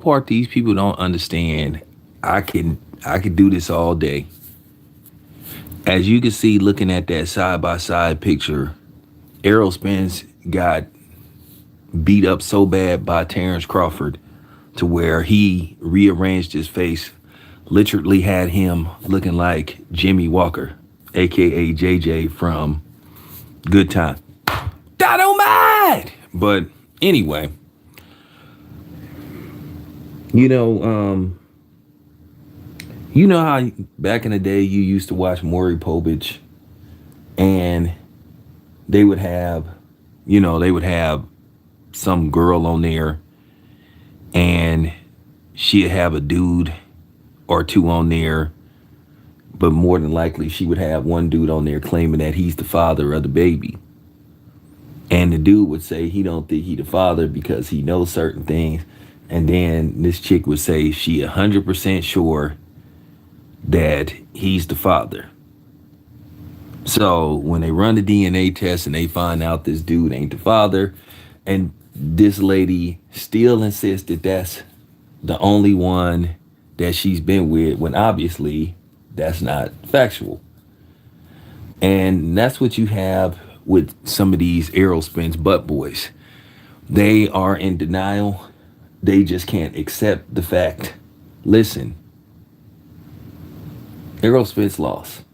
part these people don't understand, I could do this all day. As you can see, looking at that side by side picture, Errol Spence got beat up so bad by Terrence Crawford to where he rearranged his face, literally had him looking like Jimmy Walker, aka JJ from Good Time. Dynamite! But anyway, you know, you know how back in the day you used to watch Maury Povich and they would have, they would have some girl on there and she'd have a dude or two on there, but more than likely she would have one dude on there claiming that he's the father of the baby. And the dude would say he don't think he the father because he knows certain things. And then this chick would say she 100% sure that he's the father. So when they run the DNA test and they find out this dude ain't the father, and this lady still insists that that's the only one that she's been with, when obviously that's not factual. And that's what you have with some of these Errol Spence butt boys. They are in denial. They just can't accept the fact. Listen, Errol Spence lost.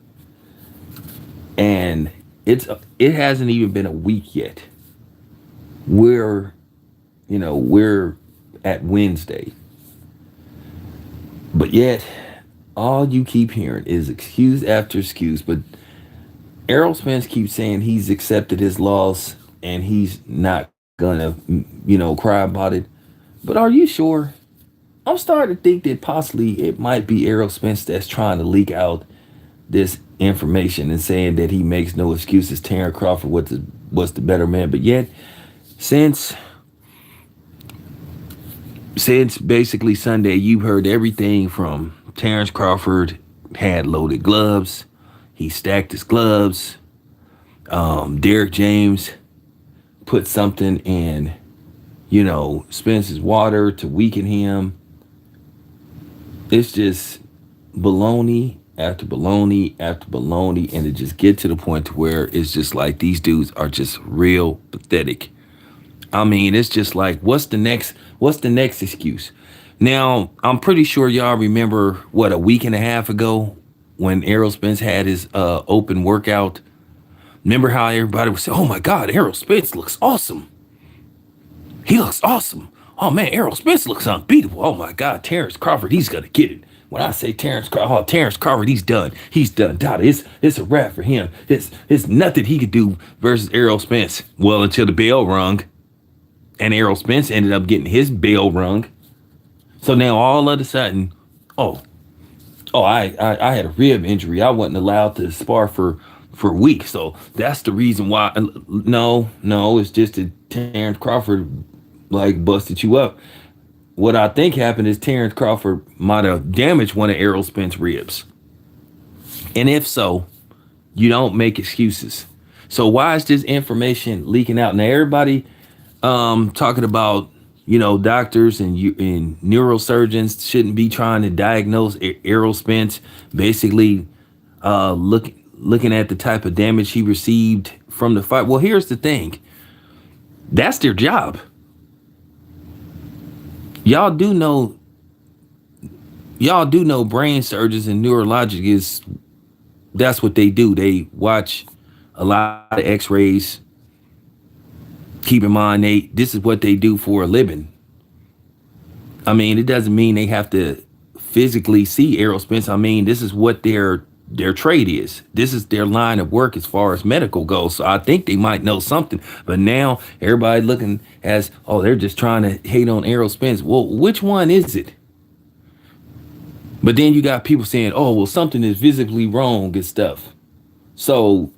And it hasn't even been a week yet. We're, we're at Wednesday. But yet, all you keep hearing is excuse after excuse. But Errol Spence keeps saying he's accepted his loss and he's not gonna, cry about it. But are you sure? I'm starting to think that possibly it might be Errol Spence that's trying to leak out this information and saying that he makes no excuses. Terrence Crawford was the better man. But yet, since since basically Sunday, you've heard everything from Terrence Crawford had loaded gloves. He stacked his gloves. Derek James put something in, Spence's water to weaken him. It's just baloney after baloney after baloney, and it just get to the point to where it's just like these dudes are just real pathetic. I mean, it's just like, what's the next excuse? Now, I'm pretty sure y'all remember what, a week and a half ago when Errol Spence had his open workout. Remember how everybody would say, "Oh my God, Errol Spence looks awesome. He looks awesome. Oh man, Errol Spence looks unbeatable. Oh my God, Terrence Crawford, he's gonna get it." When I say Terrence Crawford, he's done. He's done. Dada, it's a wrap for him. It's nothing he could do versus Errol Spence. Well, until the bell rung, and Errol Spence ended up getting his bell rung. So now all of a sudden, oh, I had a rib injury. I wasn't allowed to spar for weeks. So that's the reason why. No, it's just that Terrence Crawford like busted you up. What I think happened is Terrence Crawford might have damaged one of Errol Spence's ribs. And if so, you don't make excuses. So why is this information leaking out? Now everybody talking about, doctors and neurosurgeons shouldn't be trying to diagnose Errol Spence. Basically, looking at the type of damage he received from the fight. Well, here's the thing. That's their job. Y'all do know brain surgeons and neurologic is that's what they do. They watch a lot of x-rays. Keep in mind this is what they do for a living. I mean, it doesn't mean they have to physically see Errol Spence. I mean, this is what their trade is. This is their line of work as far as medical goes. So I think they might know something. But now everybody looking as, oh, they're just trying to hate on Errol Spence. Well, which one is it? But then you got people saying, oh, well, something is visibly wrong and stuff. So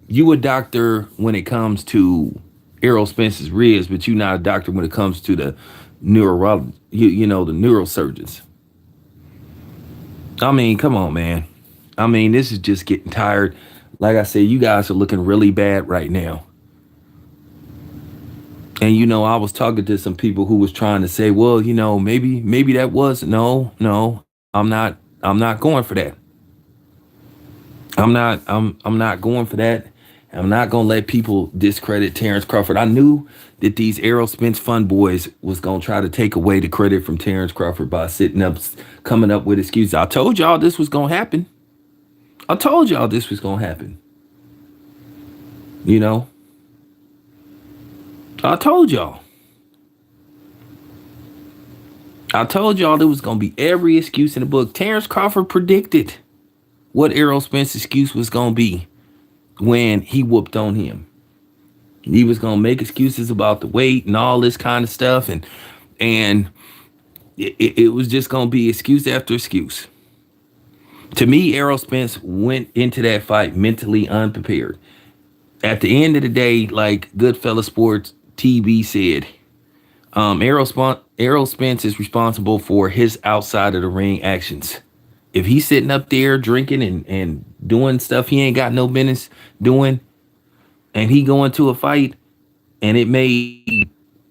you a doctor when it comes to Errol Spence's ribs, but you're not a doctor when it comes to the neurologist, the neurosurgeons. I mean, come on, man. I mean, this is just getting tired. Like I said, you guys are looking really bad right now. And I was talking to some people who was trying to say, well, maybe that was no, I'm not going for that. I'm not going for that. I'm not gonna let people discredit Terrence Crawford. I knew that these Errol Spence fun boys was gonna try to take away the credit from Terrence Crawford by coming up with excuses. I told y'all this was gonna happen. I told y'all this was gonna happen. You know, I told y'all. I told y'all there was gonna be every excuse in the book. Terrence Crawford predicted what Errol Spence's excuse was gonna be when he whooped on him. He was gonna make excuses about the weight and all this kind of stuff, and it was just gonna be excuse after excuse. To me, Errol Spence went into that fight mentally unprepared. At the end of the day, like Goodfella Sports TV said, Errol Spence is responsible for his outside of the ring actions. If he's sitting up there drinking and doing stuff he ain't got no business doing, and he go into a fight and it may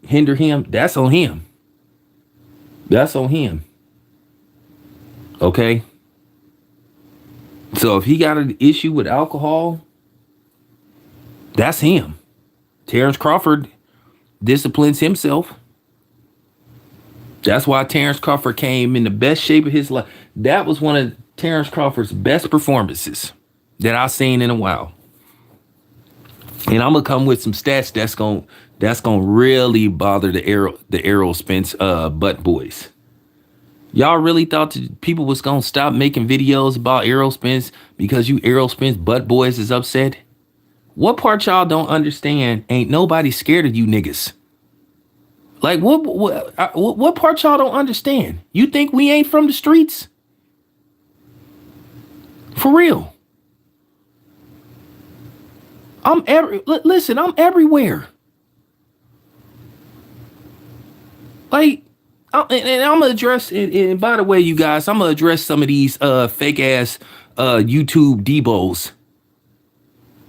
hinder him, that's on him. That's on him. Okay? So if he got an issue with alcohol, that's him. Terrence Crawford disciplines himself. That's why Terrence Crawford came in the best shape of his life. That was one of Terrence Crawford's best performances that I've seen in a while. And I'm gonna come with some stats that's gonna really bother the Errol Spence butt boys. Y'all really thought that people was gonna stop making videos about Errol Spence because you Errol Spence butt boys is upset? What part y'all don't understand? Ain't nobody scared of you niggas. Like what part y'all don't understand? You think we ain't from the streets? For real. Listen, I'm everywhere. Like, and I'm gonna address. And by the way, you guys, I'm gonna address some of these fake ass YouTube debos.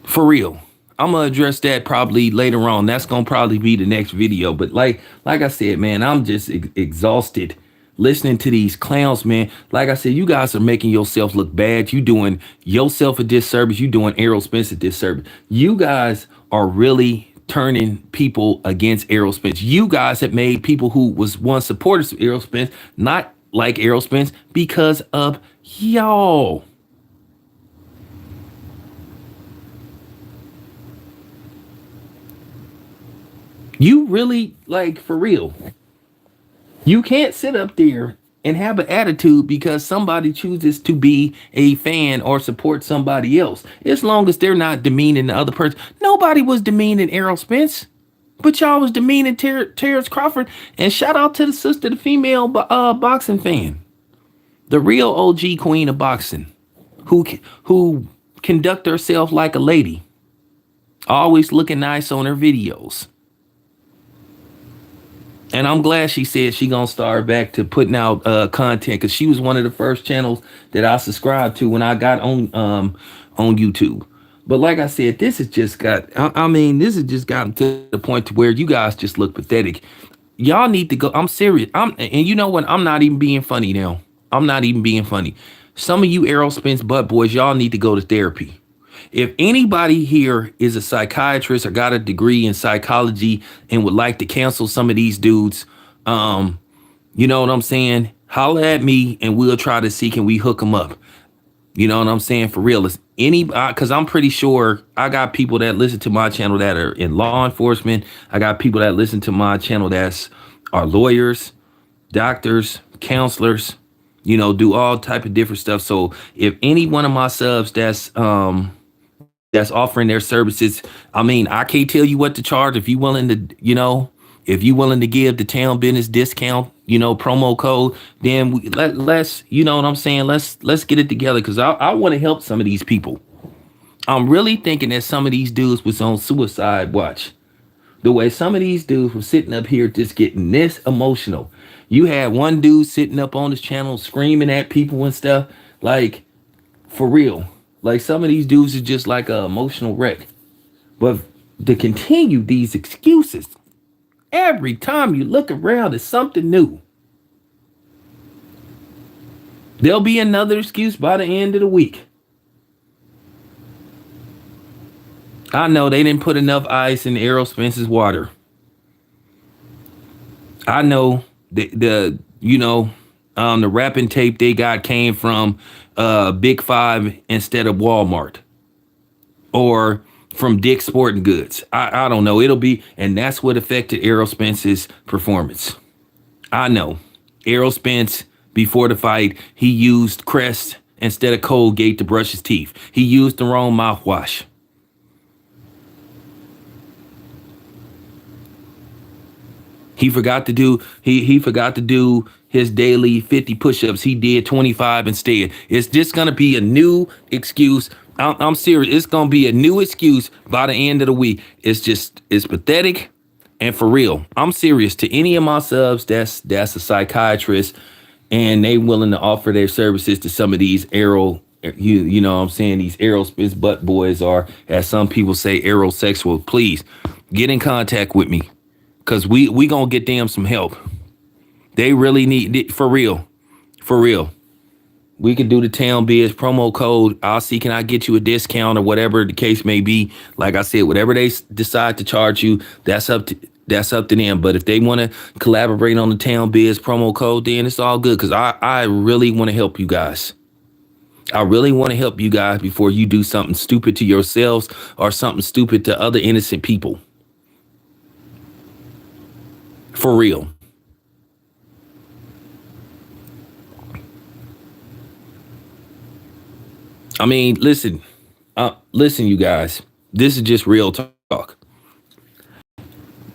For real, I'm gonna address that probably later on. That's gonna probably be the next video. But like I said, man, I'm just exhausted listening to these clowns, man. Like I said, you guys are making yourself look bad. You doing yourself a disservice. You doing Errol Spence a disservice. You guys are really turning people against Errol Spence. You guys have made people who was once supporters of Errol Spence not like Errol Spence because of y'all. You really, like, for real. You can't sit up there and have an attitude because somebody chooses to be a fan or support somebody else. As long as they're not demeaning the other person. Nobody was demeaning Errol Spence, but y'all was demeaning Terrence Crawford. And shout out to the sister, the female boxing fan, the real OG queen of boxing, who conduct herself like a lady, always looking nice on her videos. And I'm glad she said she gonna start back to putting out content, because she was one of the first channels that I subscribed to when I got on YouTube. But like I said, this has just got, I mean, this has just gotten to the point to where you guys just look pathetic. Y'all need to go. I'm serious. And you know what? I'm not even being funny now. I'm not even being funny. Some of you Errol Spence butt boys, y'all need to go to therapy. If anybody here is a psychiatrist or got a degree in psychology and would like to cancel some of these dudes, you know what I'm saying? Holla at me and we'll try to see, can we hook them up? You know what I'm saying? For real. Because I'm pretty sure I got people that listen to my channel that are in law enforcement. I got people that listen to my channel are lawyers, doctors, counselors, do all type of different stuff. So if any one of my subs that's offering their services, I mean, I can't tell you what to charge. If you willing to give the town business discount, promo code, then let's, you know what I'm saying? Let's get it together, because I want to help some of these people. I'm really thinking that some of these dudes was on suicide watch. The way some of these dudes were sitting up here just getting this emotional. You had one dude sitting up on his channel screaming at people and stuff. Like, for real. Like, some of these dudes are just like an emotional wreck. But to continue these excuses, Every time you look around, it's something new. There'll be another excuse by the end of the week. I know they didn't put enough ice in Errol Spence's water. I know the wrapping tape they got came from Big Five instead of Walmart or from Dick's Sporting Goods. I don't know. It'll be, and that's what affected Errol Spence's performance. I know. Errol Spence, before the fight, he used Crest instead of Colgate to brush his teeth. He used the wrong mouthwash. He forgot to do his daily 50 push-ups. He did 25 instead. It's just gonna be a new excuse. I'm serious. It's gonna be a new excuse by the end of the week. It's pathetic and for real. I'm serious. To any of my subs that's a psychiatrist and they willing to offer their services to some of these you know what I'm saying, these Errol Spence butt boys, are, as some people say, aerosexual, please get in contact with me. Cause we gonna get them some help. They really need it, for real. For real. We could do the Town Biz promo code. I'll see, can I get you a discount or whatever the case may be. Like I said, whatever they decide to charge you, that's up to them. But if they want to collaborate on the Town Biz promo code, then it's all good. Cause I really want to help you guys. I really want to help you guys before you do something stupid to yourselves or something stupid to other innocent people. For real. I mean, listen, you guys, this is just real talk.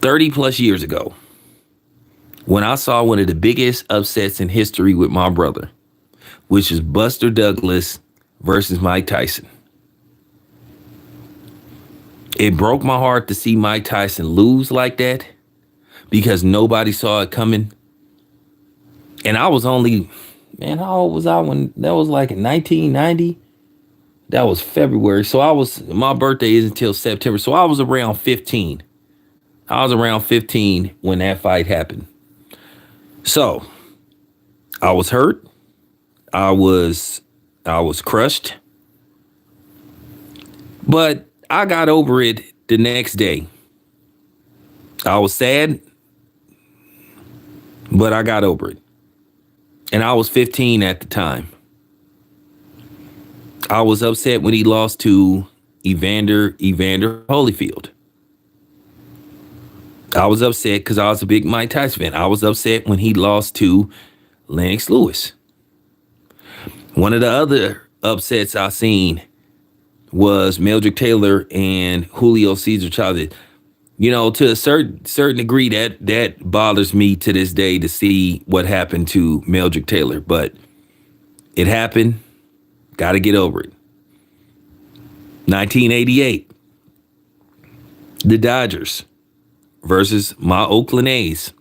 30 plus years ago, when I saw one of the biggest upsets in history with my brother, which is Buster Douglas versus Mike Tyson. It broke my heart to see Mike Tyson lose like that because nobody saw it coming. And I was only, man, how old was I when that was, like in 1990? That was February. So my birthday isn't until September. So I was around 15. I was around 15 when that fight happened. So I was hurt. I was crushed. But I got over it the next day. I was sad, but I got over it. And I was 15 at the time. I was upset when he lost to Evander Holyfield. I was upset because I was a big Mike Tyson fan. I was upset when he lost to Lennox Lewis. One of the other upsets I seen was Meldrick Taylor and Julio Cesar Chavez. You know, to a certain degree, that bothers me to this day to see what happened to Meldrick Taylor. But it happened. Got to get over it. 1988. The Dodgers versus my Oakland A's.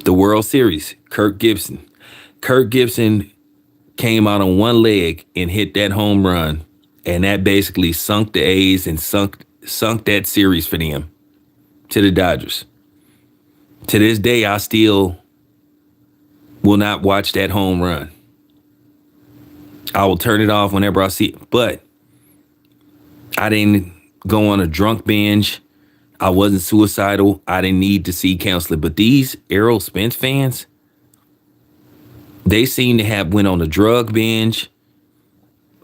The World Series. Kirk Gibson. Kirk Gibson came out on one leg and hit that home run. And that basically sunk the A's and sunk that series for them to the Dodgers. To this day, I still will not watch that home run. I will turn it off whenever I see it. But I didn't go on a drunk binge. I wasn't suicidal. I didn't need to see counseling. But these Errol Spence fans, they seem to have went on a drug binge.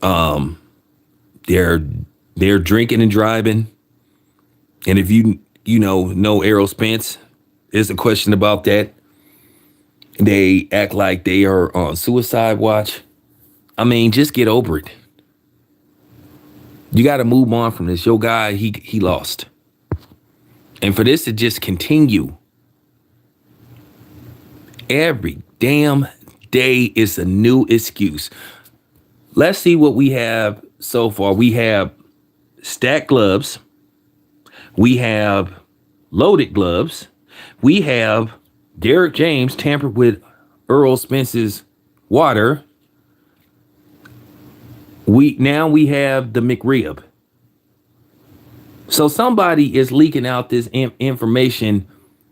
They're drinking and driving. And if you know Errol Spence, there's a question about that. They act like they are on suicide watch. I mean, just get over it. You got to move on from this. Your guy, he lost. And for this to just continue every damn day is a new excuse. Let's see what we have so far. We have stacked gloves. We have loaded gloves. We have Derek James tampered with Errol Spence's water. We have the McRib. So somebody is leaking out this information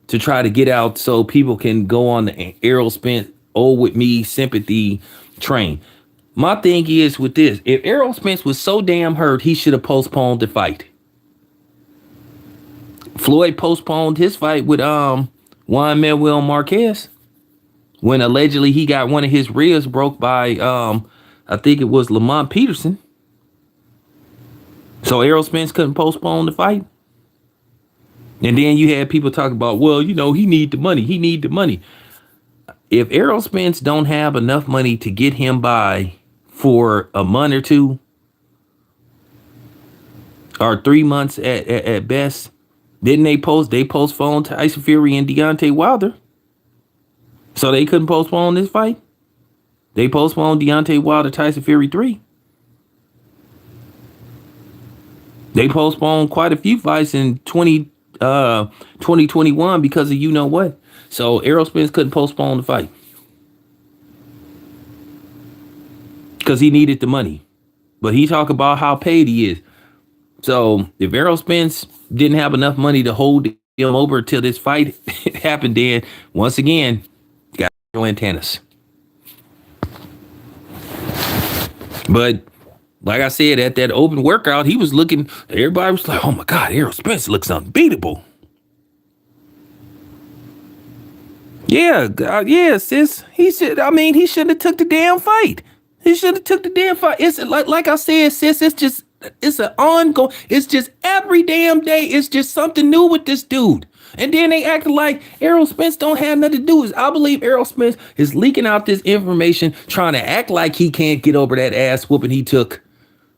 to try to get out so people can go on the Errol Spence "Oh with me" sympathy train. My thing is with this: if Errol Spence was so damn hurt, he should have postponed the fight. Floyd postponed his fight with Juan Manuel Marquez when allegedly he got one of his ribs broke by I think it was Lamont Peterson. So Errol Spence couldn't postpone the fight. And then you had people talk about, well, you know, he need the money. He need the money. If Errol Spence don't have enough money to get him by for a month or two or 3 months at best, didn't they postponed Tyson Fury and Deontay Wilder. So they couldn't postpone this fight. They postponed Deontay Wilder Tyson Fury 3. They postponed quite a few fights in 2021 because of you know what. So Errol Spence couldn't postpone the fight because he needed the money. But he talked about how paid he is. So if Errol Spence didn't have enough money to hold him over till this fight happened, then once again, got antennas. But like I said, at that open workout, he was looking, everybody was like, oh my God, Errol Spence looks unbeatable. Yeah, sis. He should have took the damn fight. He should have took the damn fight. It's like I said, sis, it's an ongoing, it's just every damn day, it's just something new with this dude. And then they acting like Errol Spence don't have nothing to do with it. I believe Errol Spence is leaking out this information, trying to act like he can't get over that ass whooping he took,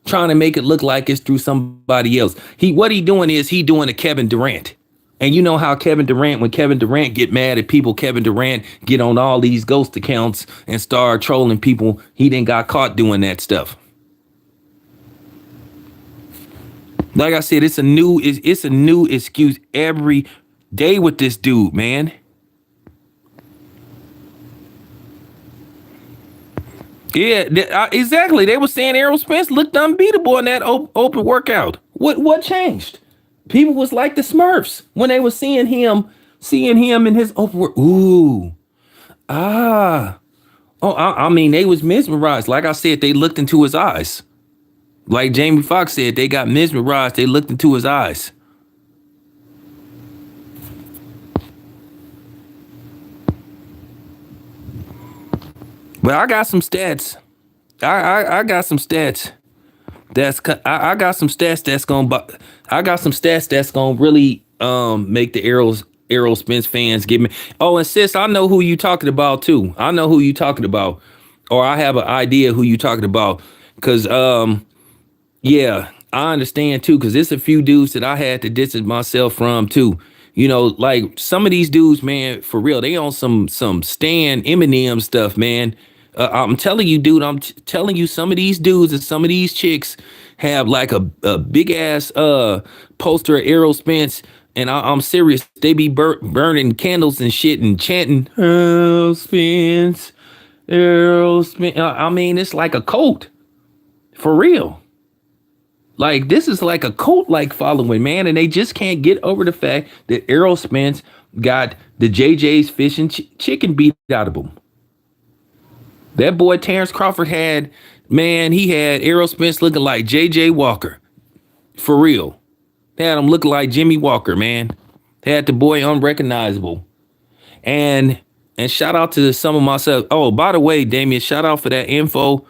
trying to make it look like it's through somebody else. What he doing a Kevin Durant. And you know how Kevin Durant, when Kevin Durant get mad at people, Kevin Durant get on all these ghost accounts and start trolling people. He didn't got caught doing that stuff. Like I said, it's a new excuse every day with this dude, man. Yeah, exactly. They were saying Errol Spence looked unbeatable in that open workout. What changed? People was like the Smurfs when they were seeing him in his open work. Ooh, ah, oh, I mean, they was mesmerized. Like I said, they looked into his eyes. Like Jamie Foxx said, they got mesmerized. They looked into his eyes. But I got some stats. I got some stats. I got some stats that's gonna really make the Errol Spence fans give me. Oh, and sis, I know who you talking about too. I know who you talking about, or I have an idea who you talking about. Cause yeah, I understand too. Cause there's a few dudes that I had to distance myself from too. You know, like some of these dudes, man, for real, they on some Stan Eminem stuff, man. I'm telling you, dude. Telling you, some of these dudes and some of these chicks have like a big ass poster of Errol Spence, and I'm serious. They be burning candles and shit and chanting Errol Spence, Errol Spence. I mean, it's like a cult, for real. Like this is like a cult like following, man, and they just can't get over the fact that Errol Spence got the JJ's fish and chicken beat out of him. That boy Terrence Crawford had Errol Spence looking like JJ Walker. For real. They had him looking like Jimmy Walker, man. They had the boy unrecognizable. And shout out to some of myself. Oh, by the way, Damien, shout out for that info.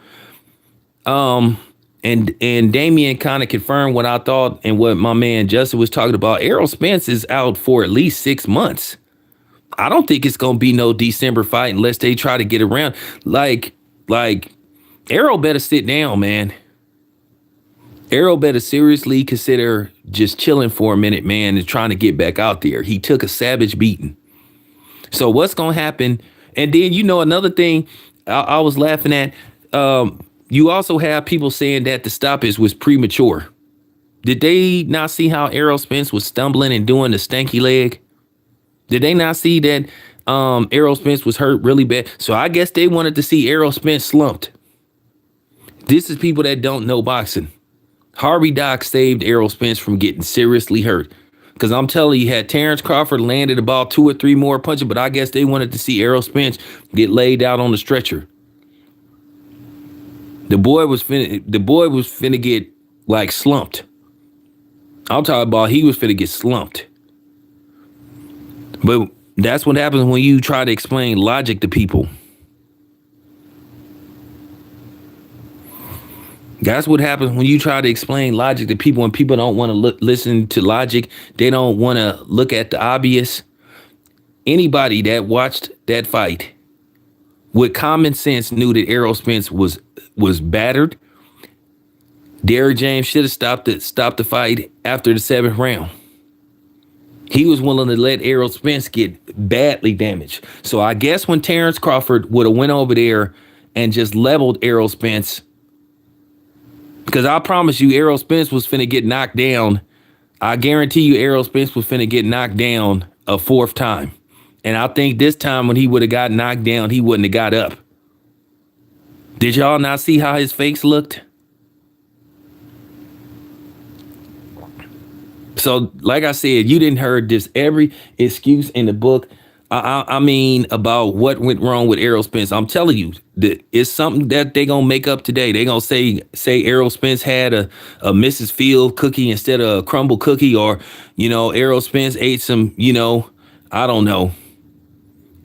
And Damien kind of confirmed what I thought and what my man Justin was talking about. Errol Spence is out for at least 6 months. I don't think it's gonna be no December fight unless they try to get around. Like Errol better sit down, man. Errol better seriously consider just chilling for a minute, man, and trying to get back out there. He took a savage beating. So what's gonna happen? And then another thing I was laughing at. You also have people saying that the stoppage was premature. Did they not see how Errol Spence was stumbling and doing the stanky leg? Did they not see that Errol Spence was hurt really bad? So I guess they wanted to see Errol Spence slumped. This is people that don't know boxing. Harvey Dock saved Errol Spence from getting seriously hurt. Because I'm telling you, had Terrence Crawford landed about 2 or 3 more punches, but I guess they wanted to see Errol Spence get laid out on the stretcher. The boy was finna get like slumped. I'm talking about he was finna get slumped. But that's what happens when you try to explain logic to people. That's what happens when you try to explain logic to people and people don't want to listen to logic. They don't want to look at the obvious. Anybody that watched that fight with common sense knew that Errol Spence was battered. Derrick James should have stopped the fight after the 7th round. He was willing to let Errol Spence get badly damaged. So I guess when Terrence Crawford would have went over there and just leveled Errol Spence, because I promise you, Errol Spence was finna get knocked down. I guarantee you, Errol Spence was finna get knocked down a 4th time. And I think this time when he would have got knocked down, he wouldn't have got up. Did y'all not see how his face looked? So, like I said, you didn't heard this every excuse in the book. I mean, about what went wrong with Errol Spence. I'm telling you, that it's something that they gonna make up today. They gonna say Errol Spence had a Mrs. Field cookie instead of a crumble cookie, or Errol Spence ate some, I don't know.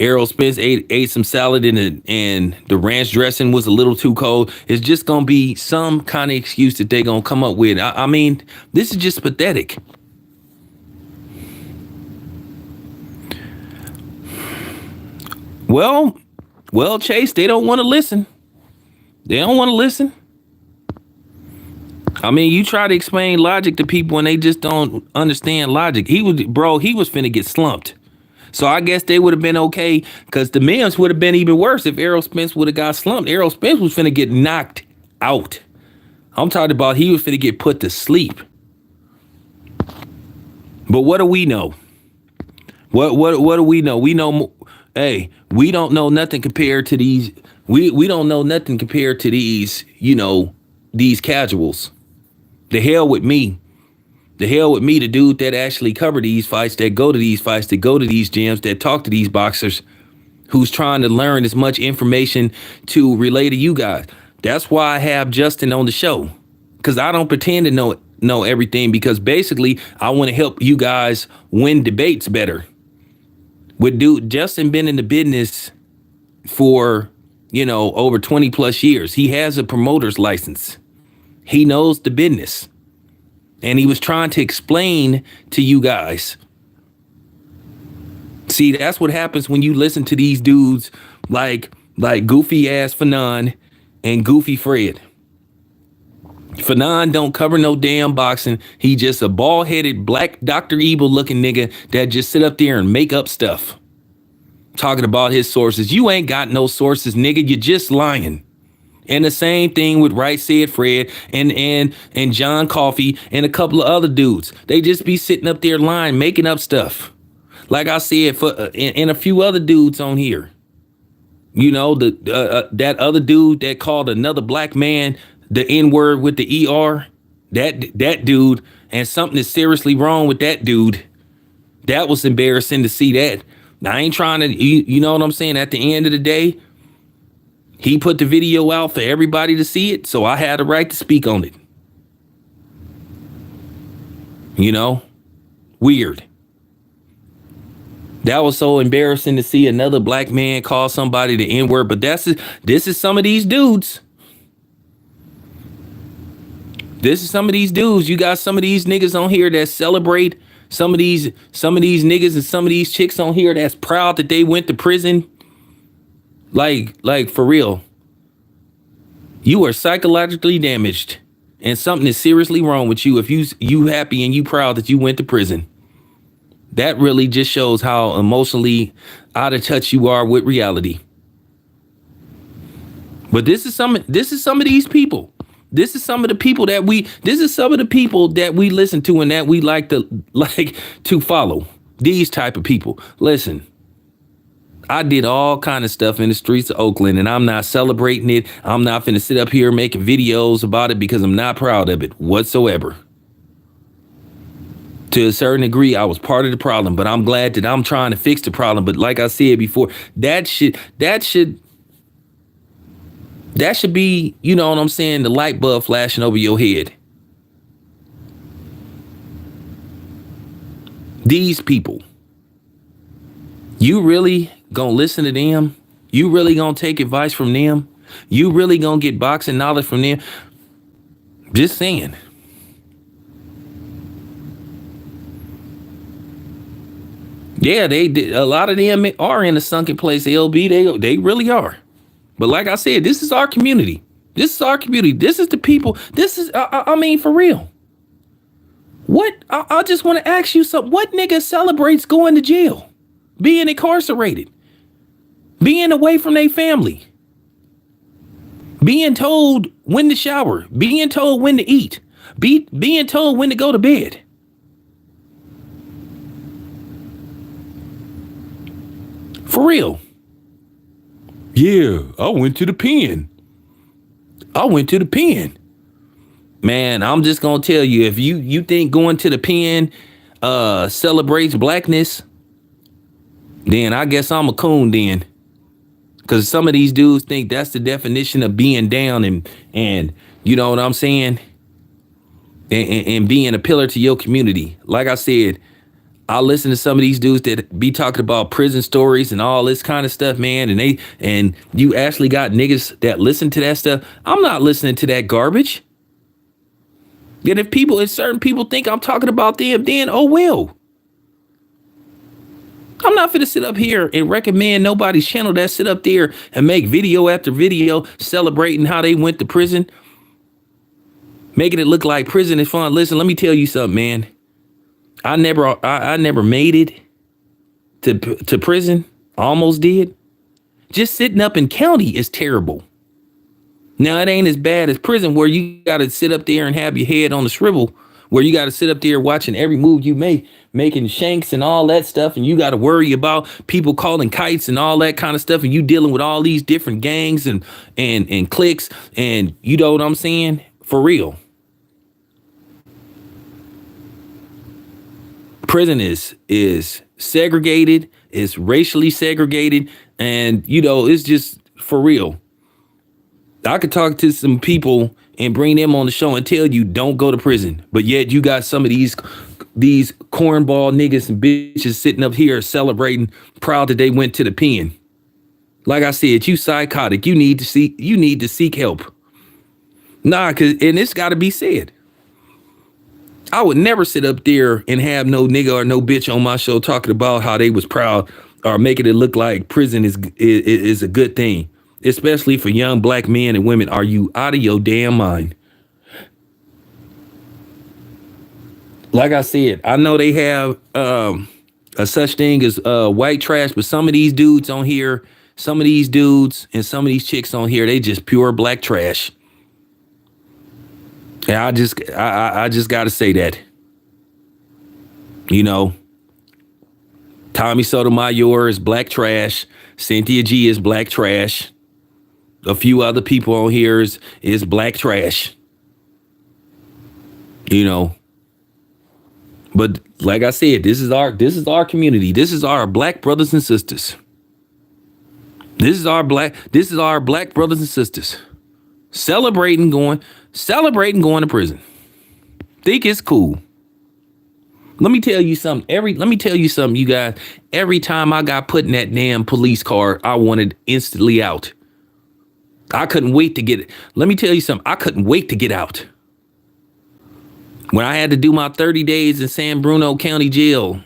Errol Spence ate some salad and the ranch dressing was a little too cold. It's just gonna be some kind of excuse that they gonna come up with. I mean, this is just pathetic. Well, Chase, they don't want to listen. They don't want to listen. I mean, you try to explain logic to people and they just don't understand logic. He was finna get slumped. So I guess they would have been okay, because the men's would have been even worse if Errol Spence would have got slumped. Errol Spence was finna get knocked out. I'm talking about he was finna get put to sleep. But what do we know? What do we know? We know, hey, we don't know nothing compared to these. We don't know nothing compared to these, these casuals. The hell with me. The hell with me, the dude that actually cover these fights, that go to these fights, that go to these gyms, that talk to these boxers, who's trying to learn as much information to relay to you guys. That's why I have Justin on the show, because I don't pretend to know everything, because basically I want to help you guys win debates better. With Justin been in the business for, over 20 plus years. He has a promoter's license. He knows the business. And he was trying to explain to you guys. See, that's what happens when you listen to these dudes like goofy ass Fanon and goofy Fred. Fanon don't cover no damn boxing. He just a bald-headed black Dr. Evil looking nigga that just sit up there and make up stuff. Talking about his sources. You ain't got no sources, nigga. You're just lying. And the same thing with Right Said Fred and John Coffey and a couple of other dudes. They just be sitting up there lying, making up stuff. Like I said, and a few other dudes on here. That other dude that called another black man the N-word with the ER. That dude, and something is seriously wrong with that dude. That was embarrassing to see that. I ain't trying to, you know what I'm saying? At the end of the day, he put the video out for everybody to see it, so I had a right to speak on it. Weird. That was so embarrassing to see another black man call somebody the N-word, but this is some of these dudes. This is some of these dudes. You got some of these niggas on here that celebrate. Some of these niggas and some of these chicks on here that's proud that they went to prison. Like for real. You are psychologically damaged, and something is seriously wrong with you if you happy and you proud that you went to prison. That really just shows how emotionally out of touch you are with reality. But this is some of these people. This is some of the people that we listen to and that we like to follow. These type of people. Listen, I did all kind of stuff in the streets of Oakland, and I'm not celebrating it. I'm not finna sit up here making videos about it because I'm not proud of it whatsoever. To a certain degree, I was part of the problem, but I'm glad that I'm trying to fix the problem. But like I said before, that should be, you know what I'm saying, the light bulb flashing over your head. These people, you really gonna listen to them? You really gonna take advice from them? You really gonna get boxing knowledge from them? Just saying. Yeah, they did. A lot of them are in a sunken place, LB. They really are. But like I said, this is our community. This is our community. This is the people. This is, I mean, for real. What? I just want to ask you something. What nigga celebrates going to jail? Being incarcerated? Being away from their family? Being told when to shower? Being told when to eat? Being told when to go to bed? For real. Yeah, I went to the pen. Man, I'm just gonna tell you, if you think going to the pen celebrates blackness, then I guess I'm a coon then. Cause some of these dudes think that's the definition of being down and you know what I'm saying? And being a pillar to your community. Like I said, I listen to some of these dudes that be talking about prison stories and all this kind of stuff, man. And you actually got niggas that listen to that stuff. I'm not listening to that garbage. And if certain people think I'm talking about them, then oh well. I'm not finna sit up here and recommend nobody's channel that sit up there and make video after video celebrating how they went to prison, making it look like prison is fun. Listen, let me tell you something, man. I never made it to prison. I almost did. Just sitting up in county is terrible. Now, it ain't as bad as prison where you got to sit up there and have your head on the swivel, where you got to sit up there watching every move you make, making shanks and all that stuff. And you got to worry about people calling kites and all that kind of stuff. And you dealing with all these different gangs and cliques. And you know what I'm saying? For real. Prison is segregated, it's racially segregated, and you know, it's just for real. I could talk to some people and bring them on the show and tell you don't go to prison, but yet you got some of these cornball niggas and bitches sitting up here celebrating, proud that they went to the pen. Like I said, you psychotic. You need to seek help. Nah, and it's got to be said. I would never sit up there and have no nigga or no bitch on my show talking about how they was proud or making it look like prison is a good thing, especially for young black men and women. Are you out of your damn mind? Like I said, I know they have a such thing as white trash, but some of these dudes on here, some of these dudes and some of these chicks on here, they just pure black trash. And I just got to say that, you know, Tommy Sotomayor is black trash. Cynthia G is black trash. A few other people on here is black trash, you know. But like I said, this is our community. This is our black brothers and sisters. This is our black brothers and sisters. Celebrating going to prison. Think it's cool. Let me tell you something. You guys. Every time I got put in that damn police car, I wanted instantly out. I couldn't wait to get it. Let me tell you something. I couldn't wait to get out. When I had to do my 30 days in San Bruno County Jail,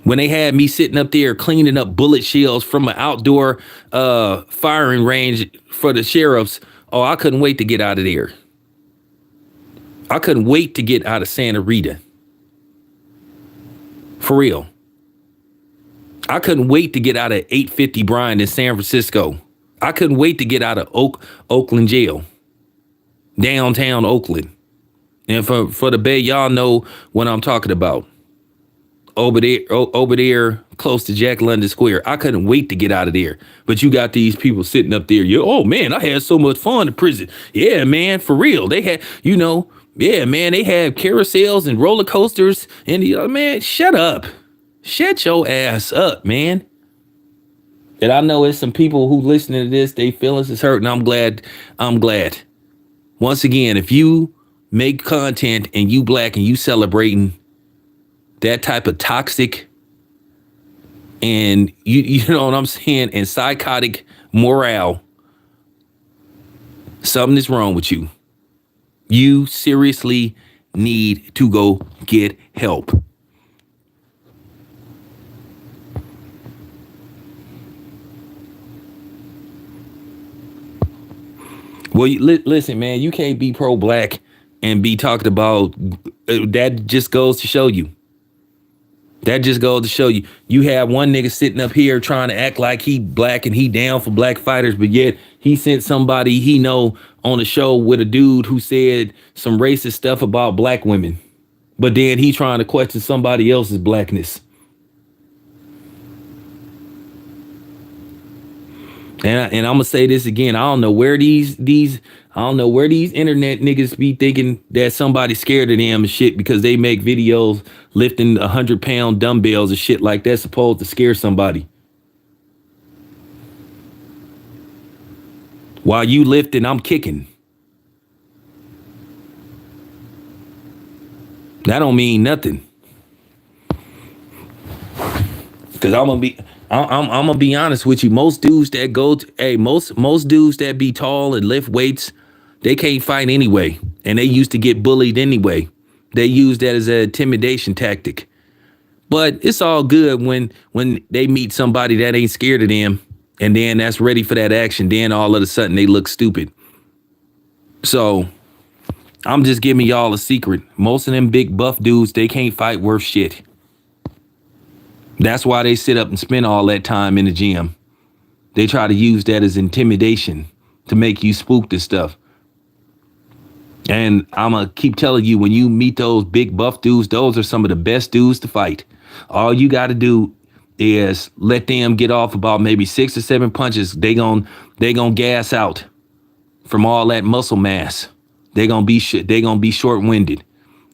when they had me sitting up there cleaning up bullet shells from an outdoor firing range for the sheriffs, oh, I couldn't wait to get out of there. I couldn't wait to get out of Santa Rita. For real. I couldn't wait to get out of 850 Bryant in San Francisco. I couldn't wait to get out of Oakland jail. Downtown Oakland. And for the Bay, y'all know what I'm talking about. over there close to Jack London Square. I couldn't wait to get out of there. But you got these people sitting up there. Oh man, I had so much fun in prison. Yeah, man, for real. They had, yeah, man, they had carousels and roller coasters. And man, shut up. Shut your ass up, man. And I know it's some people who listening to this, they feelings is hurt, and I'm glad. Once again, if you make content and you black and you celebrating that type of toxic and you know what I'm saying, and psychotic morale, something is wrong with you. You seriously need to go get help. Well, listen, man, you can't be pro-black and be talking about that. Just goes to show you. That just goes to show you. You have one nigga sitting up here trying to act like he black and he down for black fighters, but yet he sent somebody he know on a show with a dude who said some racist stuff about black women. But then he trying to question somebody else's blackness. And I'm gonna say this again. I don't know where these internet niggas be thinking that somebody's scared of them and shit because they make videos lifting 100-pound dumbbells and shit like that's supposed to scare somebody. While you lifting, I'm kicking. That don't mean nothing. Cause I'm gonna be honest with you. Most dudes that most dudes that be tall and lift weights, they can't fight anyway, and they used to get bullied anyway. They use that as an intimidation tactic. But it's all good when they meet somebody that ain't scared of them, and then that's ready for that action. Then all of a sudden they look stupid. So I'm just giving y'all a secret. Most of them big buff dudes, they can't fight worth shit. That's why they sit up and spend all that time in the gym. They try to use that as intimidation to make you spooked and stuff. And I'm going to keep telling you, when you meet those big buff dudes, those are some of the best dudes to fight. All you got to do is let them get off about maybe 6 or 7 punches. They gon' gas out from all that muscle mass. They gonna be short-winded.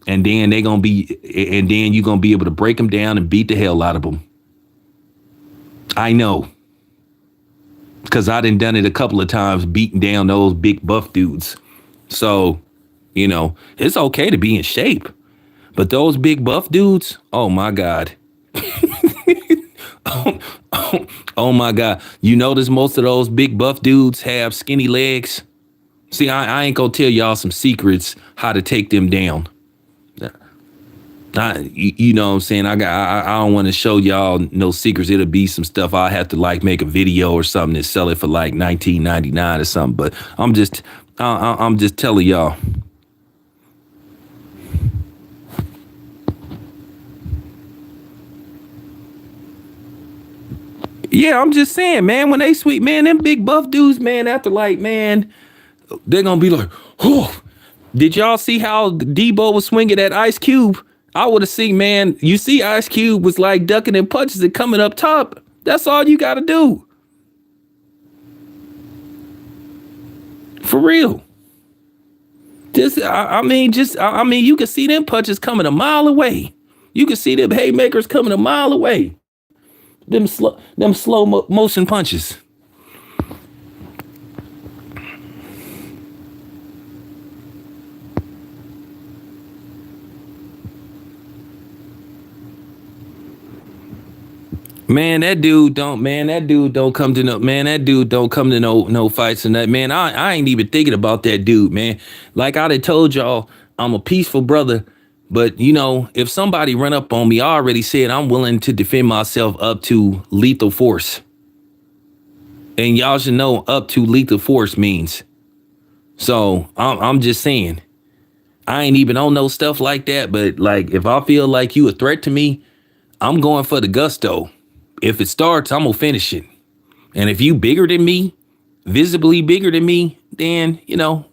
And then you're gonna be able to break them down and beat the hell out of them. I know, because I done it a couple of times, beating down those big buff dudes. So, it's okay to be in shape, but those big buff dudes, oh my God. oh my God. You notice most of those big buff dudes have skinny legs. See, I ain't gonna tell y'all some secrets how to take them down. You know what I'm saying? I don't want to show y'all no secrets. It'll be some stuff I'll have to make a video or something and sell it for like $19.99 or something. But I'm just telling y'all. Yeah, I'm just saying, man, when they sweet, man, them big buff dudes, man, after man, they're gonna be like, oh, did y'all see how Debo was swinging at Ice Cube? I would have seen, man, you see Ice Cube was ducking and punches and coming up top. That's all you got to do. For real. You can see them punches coming a mile away. You can see them haymakers coming a mile away. Them slow motion punches. That dude don't come to no fights and that, man. I ain't even thinking about that dude, man. Like I done told y'all, I'm a peaceful brother, but if somebody run up on me, I already said I'm willing to defend myself up to lethal force. And y'all should know up to lethal force means. So I'm just saying, I ain't even on no stuff like that, but if I feel like you a threat to me, I'm going for the gusto. If it starts, I'm gonna finish it. And if you bigger than me, visibly bigger than me, then I'm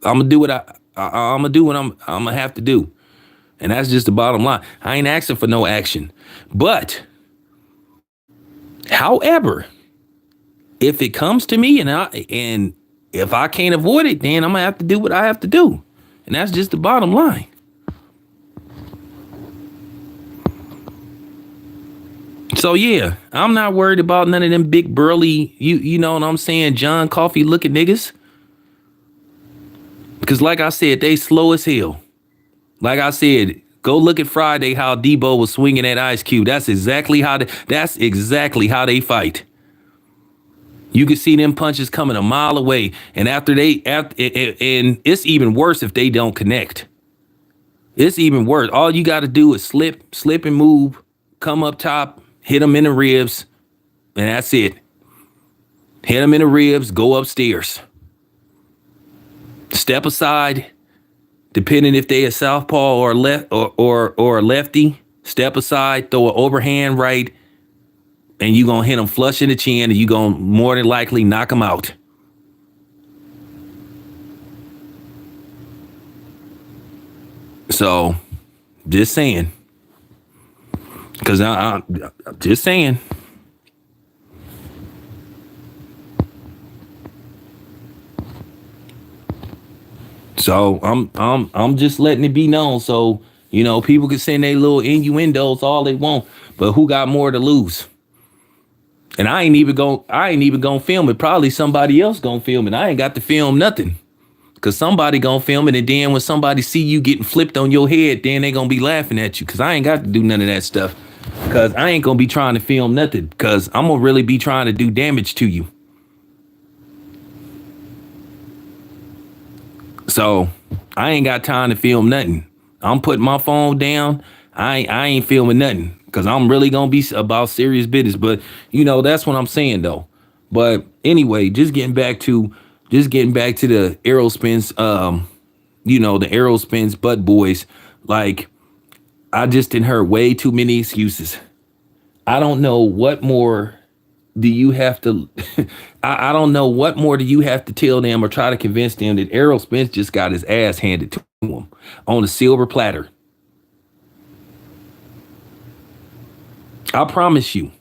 gonna do what I'm gonna have to do. And that's just the bottom line. I ain't asking for no action. But, however, if it comes to me and if I can't avoid it, then I'm gonna have to do what I have to do. And that's just the bottom line. So yeah, I'm not worried about none of them big burly, you know what I'm saying, John Coffey looking niggas. Because like I said, they slow as hell. Like I said, go look at Friday how Debo was swinging at Ice Cube. That's exactly how they fight. You can see them punches coming a mile away, and and it's even worse if they don't connect. It's even worse. All you got to do is slip and move, come up top, hit them in the ribs, and that's it. Hit them in the ribs, go upstairs. Step aside, depending if they a southpaw or left or a lefty. Step aside, throw an overhand right, and you gonna hit them flush in the chin, and you gonna more than likely knock them out. So, just saying. Because I'm just saying. So I'm just letting it be known. So, you know, people can send their little innuendos all they want, but who got more to lose? And I ain't even gonna film it. Probably somebody else gonna film it. I ain't got to film nothing. Cause somebody gonna film it, and then when somebody see you getting flipped on your head, then they gonna be laughing at you. Cause I ain't got to do none of that stuff. Cause I ain't gonna be trying to film nothing. Cause I'm gonna really be trying to do damage to you. So I ain't got time to film nothing. I'm putting my phone down. I ain't filming nothing. Cause I'm really gonna be about serious business. But you know, that's what I'm saying though. But anyway, just getting back to the Errol Spence, you know, the Errol Spence Butt Boys. Like, I just didn't hear way too many excuses. I don't know what more do you have to I don't know what more do you have to tell them or try to convince them that Errol Spence just got his ass handed to him on a silver platter. I promise you,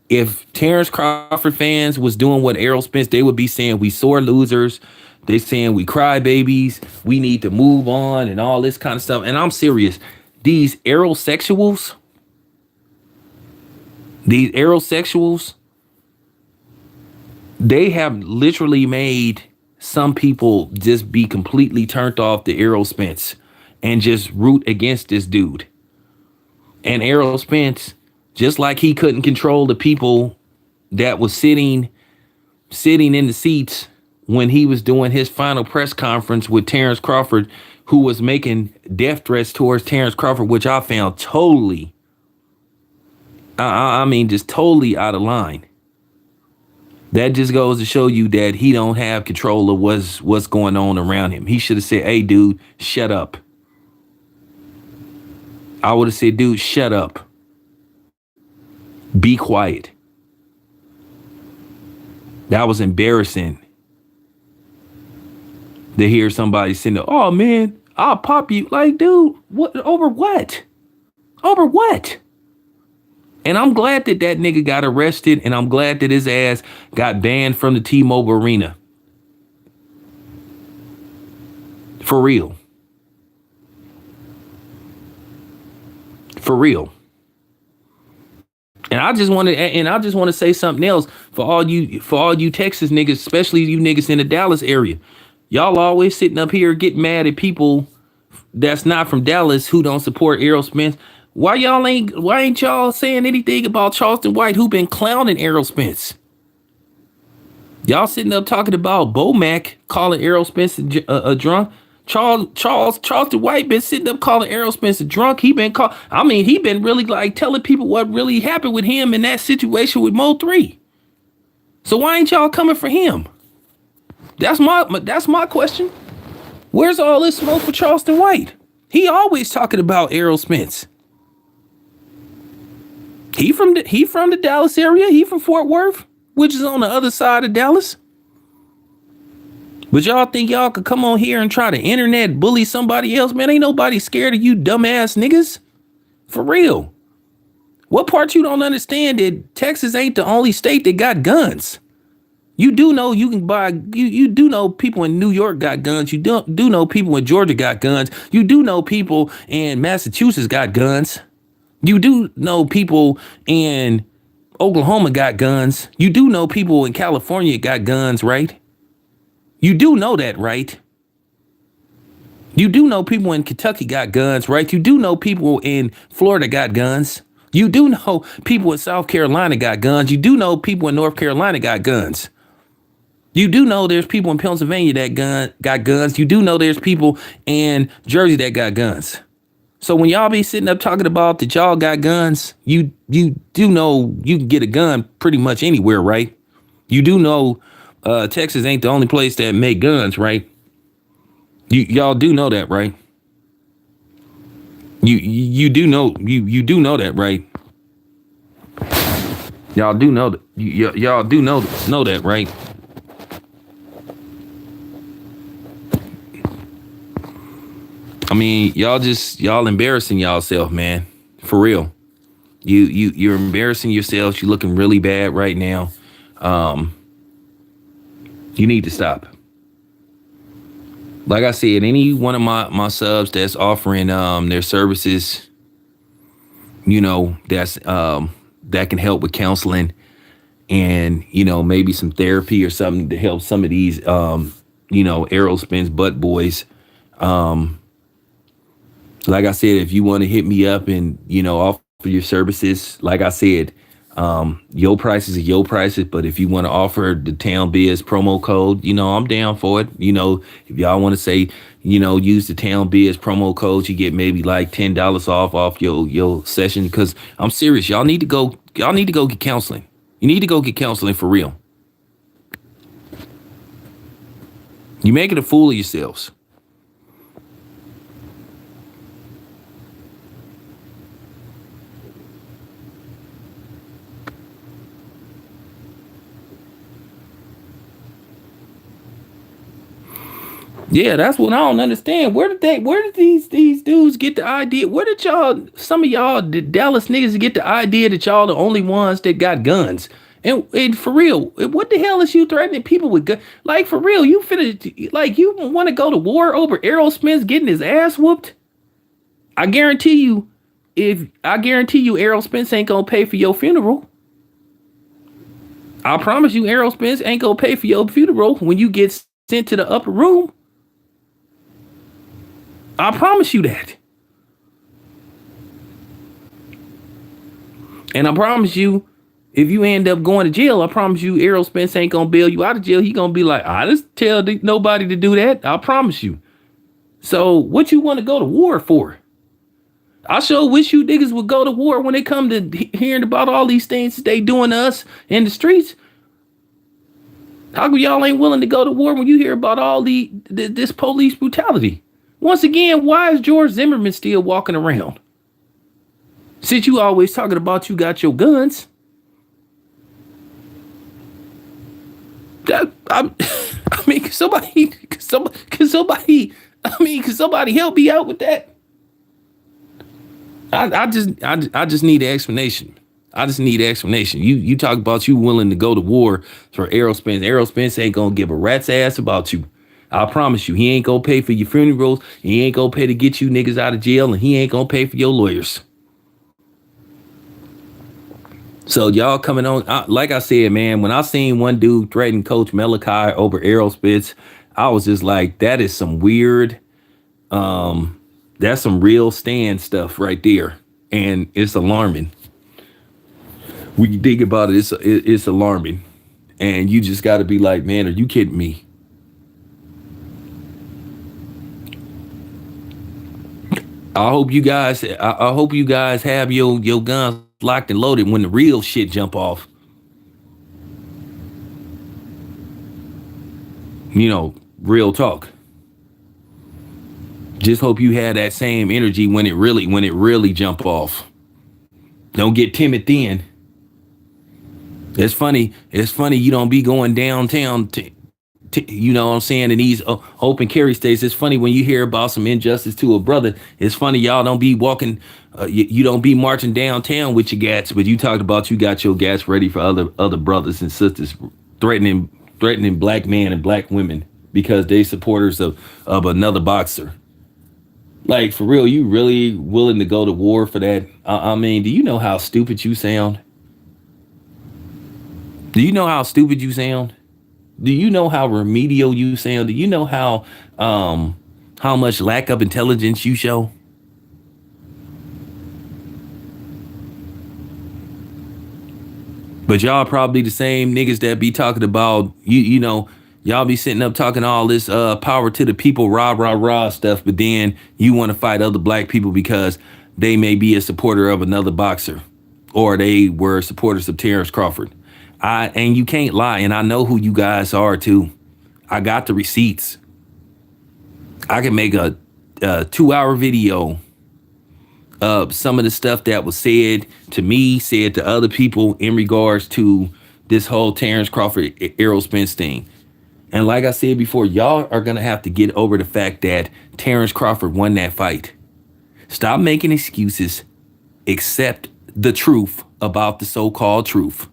if Terrence Crawford fans was doing what Errol Spence, they would be saying we sore losers. They saying we cry babies. We need to move on and all this kind of stuff. And I'm serious. These aerosexuals, they have literally made some people just be completely turned off to Errol Spence and just root against this dude. And Errol Spence, just like he couldn't control the people that was sitting in the seats when he was doing his final press conference with Terrence Crawford, who was making death threats towards Terrence Crawford, which I found totally, I mean, just totally out of line. That just goes to show you that he don't have control of what's going on around him. He should have said, hey, dude, shut up. I would have said, dude, shut up. Be quiet. That was embarrassing to hear somebody saying, oh, man, I'll pop you. Like, dude, what over what? Over what? And I'm glad that nigga got arrested, and I'm glad that his ass got banned from the T-Mobile Arena. For real. For real. And I just want to say something else for all you Texas niggas, especially you niggas in the Dallas area. Y'all always sitting up here getting mad at people that's not from Dallas who don't support Errol Spence. Why ain't y'all saying anything about Charleston White, who been clowning Errol Spence? Y'all sitting up talking about Bo Mack calling Errol Spence a drunk. Charleston White been sitting up calling Errol Spence a drunk. He been really like telling people what really happened with him in that situation with Mo 3. So why ain't y'all coming for him? That's my question. Where's all this smoke for Charleston White? He always talking about Errol Spence. He from the Dallas area. He from Fort Worth, which is on the other side of Dallas. But y'all think y'all could come on here and try to internet bully somebody else? Man, ain't nobody scared of you dumbass niggas. For real. What part you don't understand that Texas ain't the only state that got guns? You do know you can buy, you do know people in New York got guns. You do know people in Georgia got guns. You do know people in Massachusetts got guns. You do know people in Oklahoma got guns. You do know people in California got guns, right? You do know that, right? You do know people in Kentucky got guns, right? You do know people in Florida got guns. You do know people in South Carolina got guns. You do know people in North Carolina got guns. You do know there's people in Pennsylvania that got guns. You do know there's people in Jersey that got guns. So when y'all be sitting up talking about that y'all got guns, you do know you can get a gun pretty much anywhere, right? You do know Texas ain't the only place that make guns, right? Y'all do know that, right? You do know you do know that, right? Y'all do know that. Y'all do know that, right? I mean, y'all embarrassing y'allself, man. For real. You're embarrassing yourselves. You're looking really bad right now. You need to stop. Like I said, any one of my subs that's offering their services, that's that can help with counseling and maybe some therapy or something to help some of these Errol Spence butt boys. Like I said, if you want to hit me up and offer your services, like I said, your prices are your prices. But if you want to offer the Town Biz promo code, I'm down for it. If y'all want to say, use the Town Biz promo code, you get maybe like $10 off your session. Because I'm serious, y'all need to go get counseling. You need to go get counseling for real. You're making a fool of yourselves. Yeah, that's what I don't understand. Where did these dudes get the idea? Where did some of y'all, the Dallas niggas, get the idea that y'all the only ones that got guns? And for real, what the hell is you threatening people with guns? Like, for real, you finna, like, you want to go to war over Errol Spence getting his ass whooped? I guarantee you, Errol Spence ain't gonna pay for your funeral. I promise you, Errol Spence ain't gonna pay for your funeral when you get sent to the upper room. I promise you that. And I promise you, if you end up going to jail, I promise you, Errol Spence ain't gonna bail you out of jail. He gonna be like, I just tell nobody to do that. I promise you. So what you want to go to war for? I sure wish you niggas would go to war when they come to hearing about all these things that they doing to us in the streets. How come y'all ain't willing to go to war when you hear about all this police brutality? Once again, why is George Zimmerman still walking around? Since you always talking about you got your guns. I mean, can somebody help me out with that? I just need an explanation. I just need an explanation. You talk about you willing to go to war for Errol Spence. Errol Spence ain't gonna give a rat's ass about you. I promise you, he ain't gonna pay for your funerals. He ain't gonna pay to get you niggas out of jail, and he ain't gonna pay for your lawyers. So y'all coming on, like I said, man, when I seen one dude threaten Coach Malachi over Errol Spitz, I was just like, that is some weird, that's some real stand stuff right there. And it's alarming. When you think about it, it's alarming. And you just got to be like, man, are you kidding me? I hope you guys have your guns locked and loaded when the real shit jump off. Real talk. Just hope you have that same energy when it really jump off. Don't get timid then. It's funny you don't be going downtown You know what I'm saying? In these open carry states, it's funny when you hear about some injustice to a brother. It's funny y'all don't be walking, you don't be marching downtown with your gats, but you talked about you got your gats ready for other brothers and sisters, threatening black men and black women because they supporters of another boxer. Like for real, you really willing to go to war for that? I mean, do you know how stupid you sound? Do you know how stupid you sound? Do you know how remedial you sound? Do you know how much lack of intelligence you show? But y'all probably the same niggas that be talking about you know, y'all be sitting up talking all this power to the people, rah rah rah stuff, but then you want to fight other black people because they may be a supporter of another boxer or they were supporters of Terrence Crawford. And you can't lie, and I know who you guys are too. I got the receipts. I can make a 2-hour video of some of the stuff that was said to me, said to other people in regards to this whole Terrence Crawford, Errol Spence thing. And like I said before, y'all are going to have to get over the fact that Terrence Crawford won that fight. Stop making excuses. Accept the truth about the so-called truth.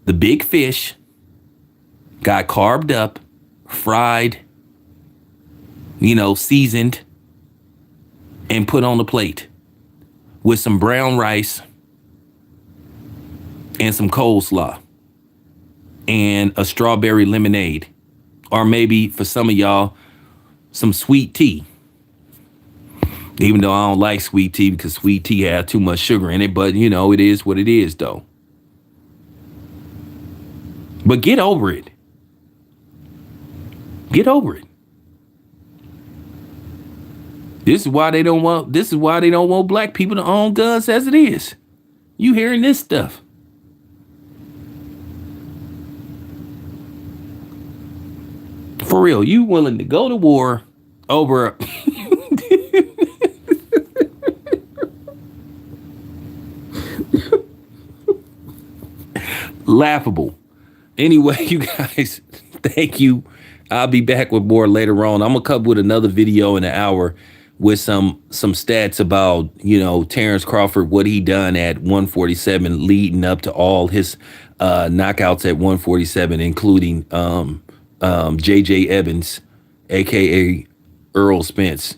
The big fish got carved up, fried, seasoned, and put on the plate with some brown rice and some coleslaw and a strawberry lemonade. Or maybe for some of y'all, some sweet tea. Even though I don't like sweet tea because sweet tea has too much sugar in it. But, it is what it is, though. But get over it. Get over it. This is why they don't want black people to own guns as it is. You hearing this stuff. For real, you willing to go to war over laughable. Anyway, you guys, thank you. I'll be back with more later on. I'm gonna come with another video in an hour with some stats about, Terrence Crawford, what he done at 147 leading up to all his knockouts at 147, including JJ Evans, aka Errol Spence.